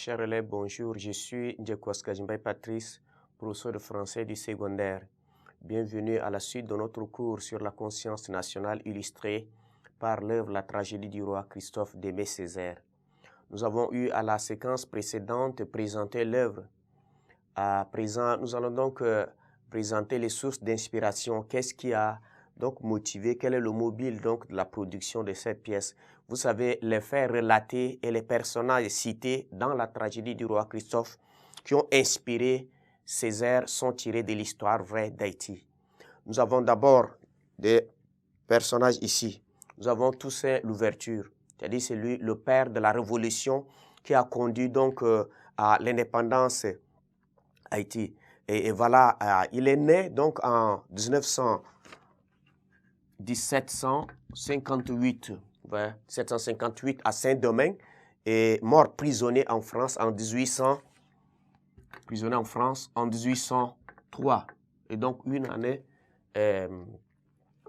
Chers élèves, bonjour. Je suis Ndjekoska Jimbaye Patrice, professeur de français du secondaire. Bienvenue à la suite de notre cours sur la conscience nationale illustrée par l'œuvre La tragédie du roi Christophe d'Aimé Césaire. Nous avons eu à la séquence précédente présenté l'œuvre. À présent, nous allons donc présenter les sources d'inspiration. Qu'est-ce qui a donc motivé, quel est le mobile donc de la production de cette pièce? Vous savez, les faits relatés et les personnages cités dans la tragédie du roi Christophe qui ont inspiré Césaire sont tirés de l'histoire vraie d'Haïti. Nous avons d'abord des personnages ici. Nous avons Toussaint Louverture, c'est-à-dire c'est lui le père de la révolution qui a conduit donc à l'indépendance Haïti. Et voilà, il est né donc en 1758 à Saint-Domingue et mort prisonnier en France en 1803. Et donc une année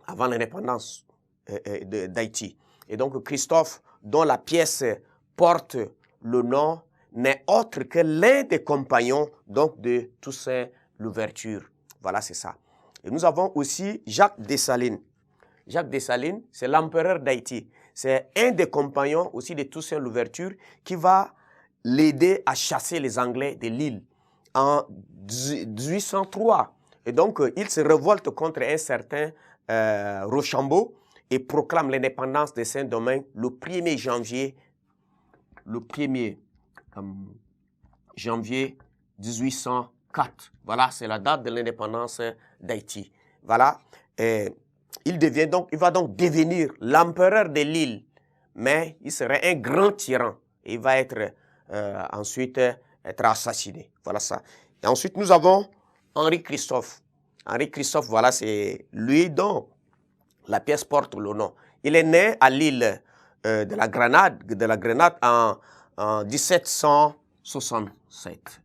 avant l'indépendance d'Haïti. Et donc Christophe, dont la pièce porte le nom, n'est autre que l'un des compagnons donc de Toussaint Louverture. Voilà, c'est ça. Et nous avons aussi Jacques Dessalines. Jacques Dessalines, c'est l'empereur d'Haïti. C'est un des compagnons aussi de Toussaint Louverture qui va l'aider à chasser les Anglais de l'île en 1803. Et donc, il se révolte contre un certain Rochambeau et proclame l'indépendance de Saint-Domingue le 1er janvier 1804. Voilà, c'est la date de l'indépendance d'Haïti. Voilà. Il va donc devenir l'empereur de l'île, mais il serait un grand tyran. Et il va être ensuite assassiné. Voilà ça. Et ensuite, nous avons Henri Christophe. Henri Christophe, voilà, c'est lui dont la pièce porte le nom. Il est né à l'île de la Grenade en 1767.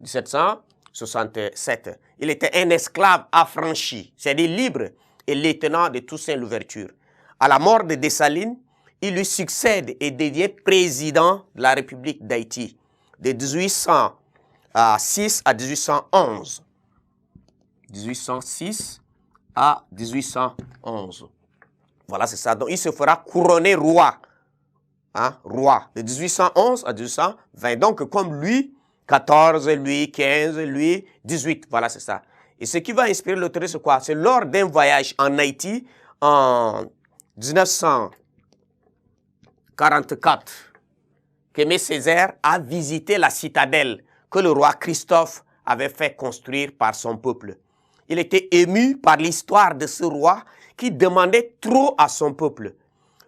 1767. Il était un esclave affranchi, c'est-à-dire libre et lieutenant de Toussaint Louverture. À la mort de Dessalines, il lui succède et devient président de la République d'Haïti de 1806 à 1811. 1806 à 1811. Voilà, c'est ça. Donc, il se fera couronner roi. Hein, roi de 1811 à 1820. Donc, comme Louis XIV, Louis XV, Louis XVIII. Voilà, c'est ça. Et ce qui va inspirer l'auteur, c'est quoi? C'est lors d'un voyage en Haïti en 1944 qu'Aimé Césaire a visité la citadelle que le roi Christophe avait fait construire par son peuple. Il était ému par l'histoire de ce roi qui demandait trop à son peuple.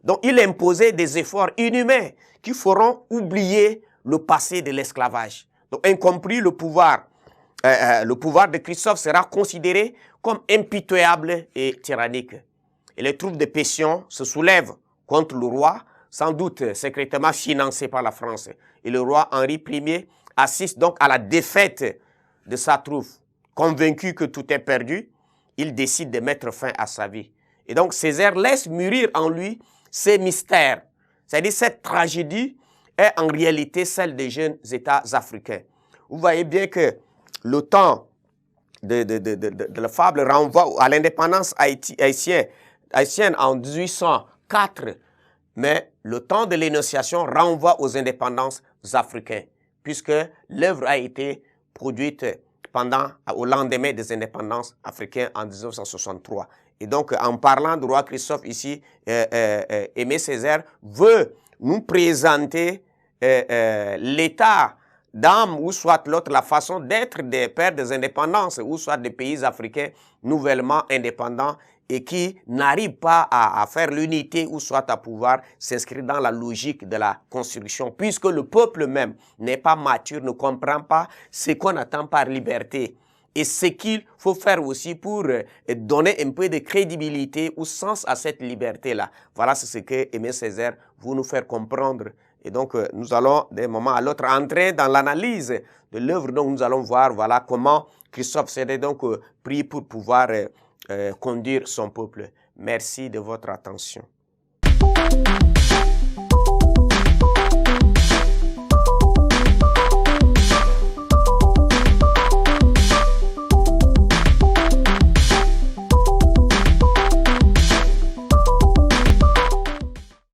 Donc, il imposait des efforts inhumains qui feront oublier le passé de l'esclavage. Donc, incompris le pouvoir de Christophe sera considéré comme impitoyable et tyrannique. Et les troupes de Pétion se soulèvent contre le roi, sans doute secrètement financé par la France. Et le roi Henri Ier assiste donc à la défaite de sa troupe. Convaincu que tout est perdu, il décide de mettre fin à sa vie. Et donc Césaire laisse mûrir en lui ces mystères. C'est-à-dire cette tragédie est en réalité celle des jeunes États africains. Vous voyez bien que le temps de la fable renvoie à l'indépendance haïtienne en 1804, mais le temps de l'énonciation renvoie aux indépendances africaines, puisque l'œuvre a été produite au lendemain des indépendances africaines en 1963. Et donc, en parlant du roi Christophe ici, Aimé Césaire veut nous présenter l'état d'âme ou soit l'autre, la façon d'être des pères des indépendances ou soit des pays africains nouvellement indépendants et qui n'arrivent pas à faire l'unité ou soit à pouvoir s'inscrire dans la logique de la construction, puisque le peuple même n'est pas mature, ne comprend pas ce qu'on attend par liberté. Et ce qu'il faut faire aussi pour donner un peu de crédibilité ou sens à cette liberté-là. Voilà ce que Aimé Césaire veut nous faire comprendre. Et donc, nous allons d'un moment à l'autre entrer dans l'analyse de l'œuvre. Donc, nous allons voir voilà, comment Christophe s'est donc pris pour pouvoir conduire son peuple. Merci de votre attention.